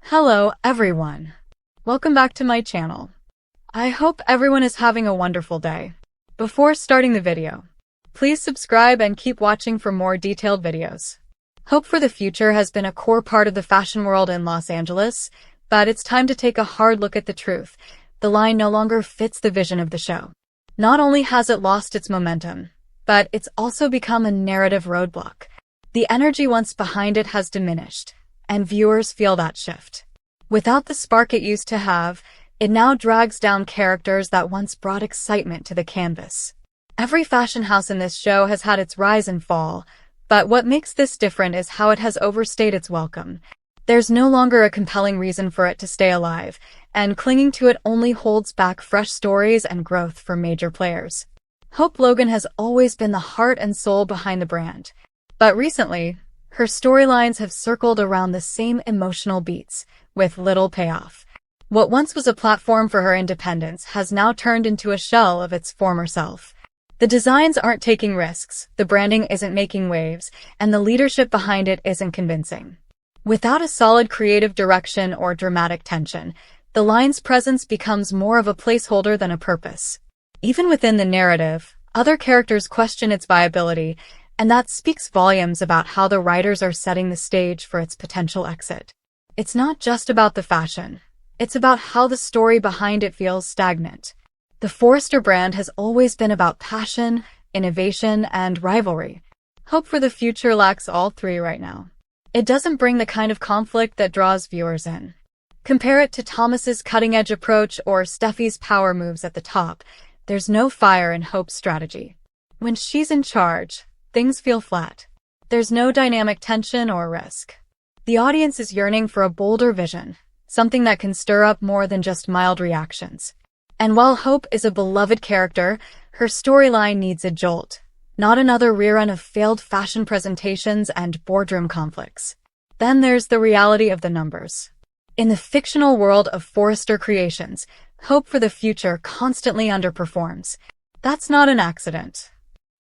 Hello, everyone. Welcome back to my channel. I hope everyone is having a wonderful day. Before starting the video, please subscribe and keep watching for more detailed videos. Hope for the Future has been a core part of the fashion world in Los Angeles, but it's time to take a hard look at the truth. The line no longer fits the vision of the show. Not only has it lost its momentum, but it's also become a narrative roadblock. The energy once behind it has diminished, and viewers feel that shift. Without the spark it used to have, it now drags down characters that once brought excitement to the canvas. Every fashion house in this show has had its rise and fall, but what makes this different is how it has overstayed its welcome. There's no longer a compelling reason for it to stay alive, and clinging to it only holds back fresh stories and growth for major players. Hope Logan has always been the heart and soul behind the brand, but recently, her storylines have circled around the same emotional beats, with little payoff. What once was a platform for her independence has now turned into a shell of its former self. The designs aren't taking risks, the branding isn't making waves, and the leadership behind it isn't convincing. Without a solid creative direction or dramatic tension, the line's presence becomes more of a placeholder than a purpose. Even within the narrative, other characters question its viability, and that speaks volumes about how the writers are setting the stage for its potential exit. It's not just about the fashion. It's about how the story behind it feels stagnant. The Forrester brand has always been about passion, innovation, and rivalry. Hope for the Future lacks all three right now. It doesn't bring the kind of conflict that draws viewers in. Compare it to Thomas's cutting-edge approach or Steffi's power moves at the top. There's no fire in Hope's strategy. When she's in charge, things feel flat. There's no dynamic tension or risk. The audience is yearning for a bolder vision, something that can stir up more than just mild reactions. And while Hope is a beloved character, her storyline needs a jolt, not another rerun of failed fashion presentations and boardroom conflicts. Then there's the reality of the numbers. In the fictional world of Forrester Creations, Hope for the Future constantly underperforms. That's not an accident.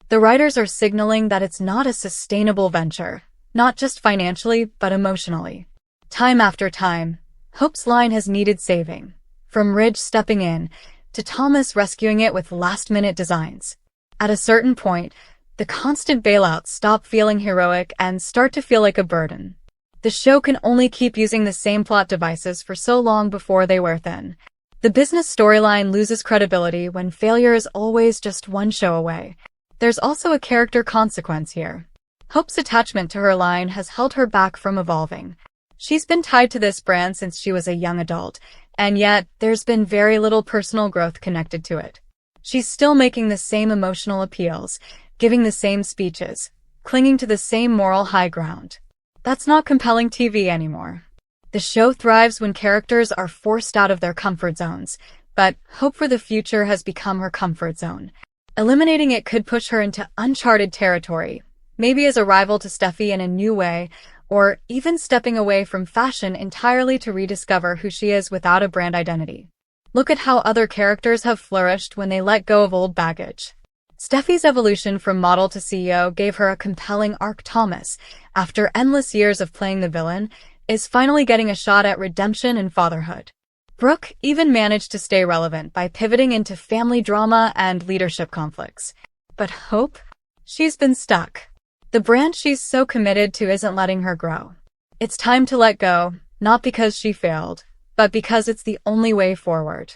The writers are signaling that it's not a sustainable venture, not just financially, but emotionally. Time after time, Hope's line has needed saving, from Ridge stepping in to Thomas rescuing it with last-minute designs. At a certain point, the constant bailouts stop feeling heroic and start to feel like a burden. The show can only keep using the same plot devices for so long before they wear thin. The business storyline loses credibility when failure is always just one show away. There's also a character consequence here. Hope's attachment to her line has held her back from evolving. She's been tied to this brand since she was a young adult, and yet there's been very little personal growth connected to it. She's still making the same emotional appeals, giving the same speeches, clinging to the same moral high ground. That's not compelling TV anymore. The show thrives when characters are forced out of their comfort zones, but Hope for the Future has become her comfort zone. Eliminating it could push her into uncharted territory, maybe as a rival to Steffi in a new way, or even stepping away from fashion entirely to rediscover who she is without a brand identity. Look at how other characters have flourished when they let go of old baggage. Steffi's evolution from model to CEO gave her a compelling arc. Thomas, after endless years of playing the villain, is finally getting a shot at redemption and fatherhood. Brooke even managed to stay relevant by pivoting into family drama and leadership conflicts. But Hope? She's been stuck. The brand she's so committed to isn't letting her grow. It's time to let go, not because she failed, but because it's the only way forward.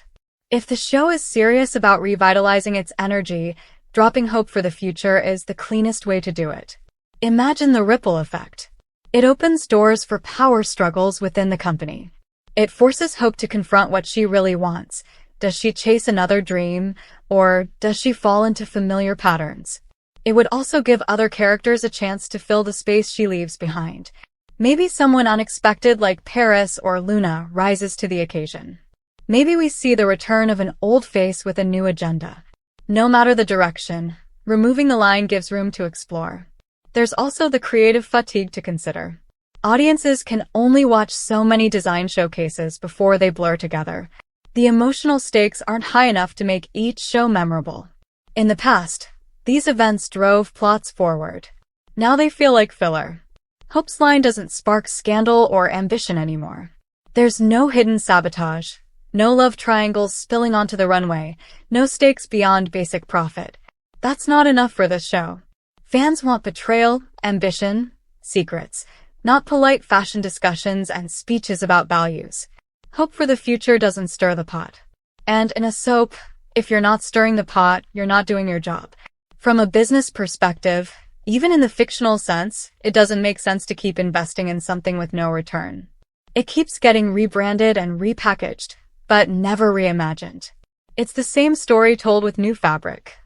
If the show is serious about revitalizing its energy, dropping Hope for the Future is the cleanest way to do it. Imagine the ripple effect. It opens doors for power struggles within the company. It forces Hope to confront what she really wants. Does she chase another dream, or does she fall into familiar patterns? It would also give other characters a chance to fill the space she leaves behind. Maybe someone unexpected like Paris or Luna rises to the occasion. Maybe we see the return of an old face with a new agenda. No matter the direction, removing the line gives room to explore. There's also the creative fatigue to consider. Audiences can only watch so many design showcases before they blur together. The emotional stakes aren't high enough to make each show memorable. In the past, these events drove plots forward. Now they feel like filler. Hope's line doesn't spark scandal or ambition anymore. There's no hidden sabotage, no love triangles spilling onto the runway, no stakes beyond basic profit. That's not enough for this show. Fans want betrayal, ambition, secrets, not polite fashion discussions and speeches about values. Hope for the Future doesn't stir the pot. And in a soap, if you're not stirring the pot, you're not doing your job. From a business perspective, even in the fictional sense, it doesn't make sense to keep investing in something with no return. It keeps getting rebranded and repackaged, but never reimagined. It's the same story told with new fabric.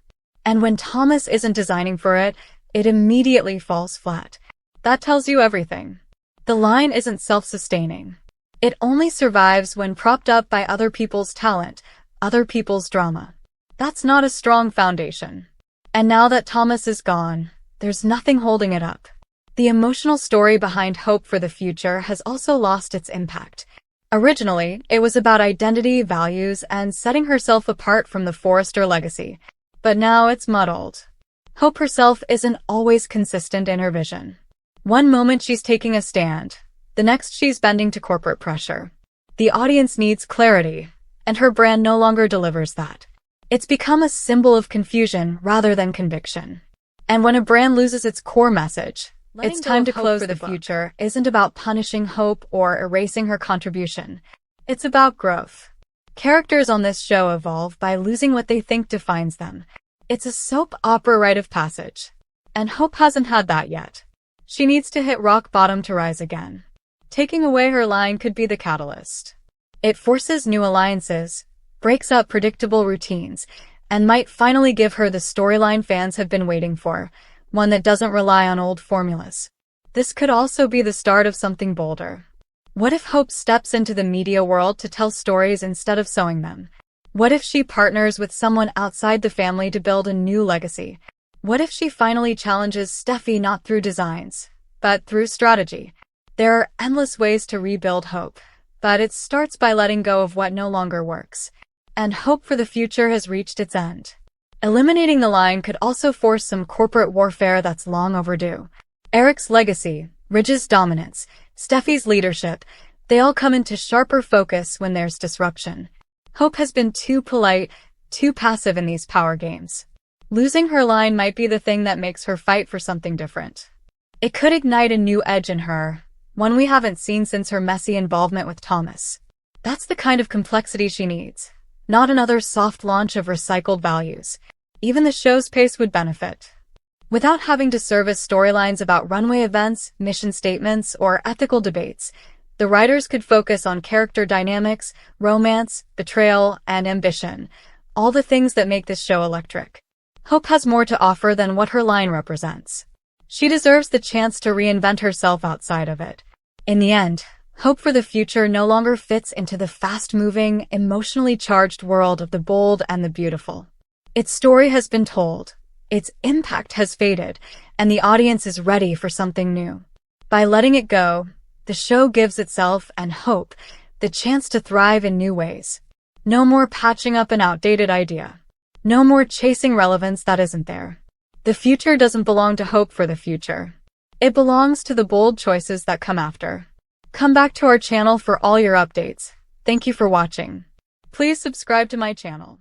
And when Thomas isn't designing for it, it immediately falls flat. That tells you everything. The line isn't self-sustaining. It only survives when propped up by other people's talent, other people's drama. That's not a strong foundation. And now that Thomas is gone, there's nothing holding it up. The emotional story behind Hope for the Future has also lost its impact. Originally, it was about identity, values, and setting herself apart from the Forrester legacy. But now it's muddled. Hope herself isn't always consistent in her vision. One moment she's taking a stand, the next she's bending to corporate pressure. The audience needs clarity, and her brand no longer delivers that. It's become a symbol of confusion rather than conviction. And when a brand loses its core message, it's time to close the future isn't about punishing Hope or erasing her contribution. It's about growth. Characters on this show evolve by losing what they think defines them. It's a soap opera rite of passage. And Hope hasn't had that yet. She needs to hit rock bottom to rise again. Taking away her line could be the catalyst. It forces new alliances, breaks up predictable routines, and might finally give her the storyline fans have been waiting for, one that doesn't rely on old formulas. This could also be the start of something bolder. What if Hope steps into the media world to tell stories instead of sewing them? What if she partners with someone outside the family to build a new legacy? What if she finally challenges Steffi not through designs, but through strategy? There are endless ways to rebuild Hope, but it starts by letting go of what no longer works. And Hope for the Future has reached its end. Eliminating the line could also force some corporate warfare that's long overdue. Eric's legacy, Ridge's dominance, Steffi's leadership, they all come into sharper focus when there's disruption. Hope has been too polite, too passive in these power games. Losing her line might be the thing that makes her fight for something different. It could ignite a new edge in her, one we haven't seen since her messy involvement with Thomas. That's the kind of complexity she needs, not another soft launch of recycled values. Even the show's pace would benefit. Without having to service storylines about runway events, mission statements, or ethical debates, the writers could focus on character dynamics, romance, betrayal, and ambition, all the things that make this show electric. Hope has more to offer than what her line represents. She deserves the chance to reinvent herself outside of it. In the end, Hope for the Future no longer fits into the fast-moving, emotionally charged world of the bold and the beautiful. Its story has been told, its impact has faded, and the audience is ready for something new. By letting it go, the show gives itself and Hope the chance to thrive in new ways. No more patching up an outdated idea. No more chasing relevance that isn't there. The future doesn't belong to Hope for the Future. It belongs to the bold choices that come after. Come back to our channel for all your updates. Thank you for watching. Please subscribe to my channel.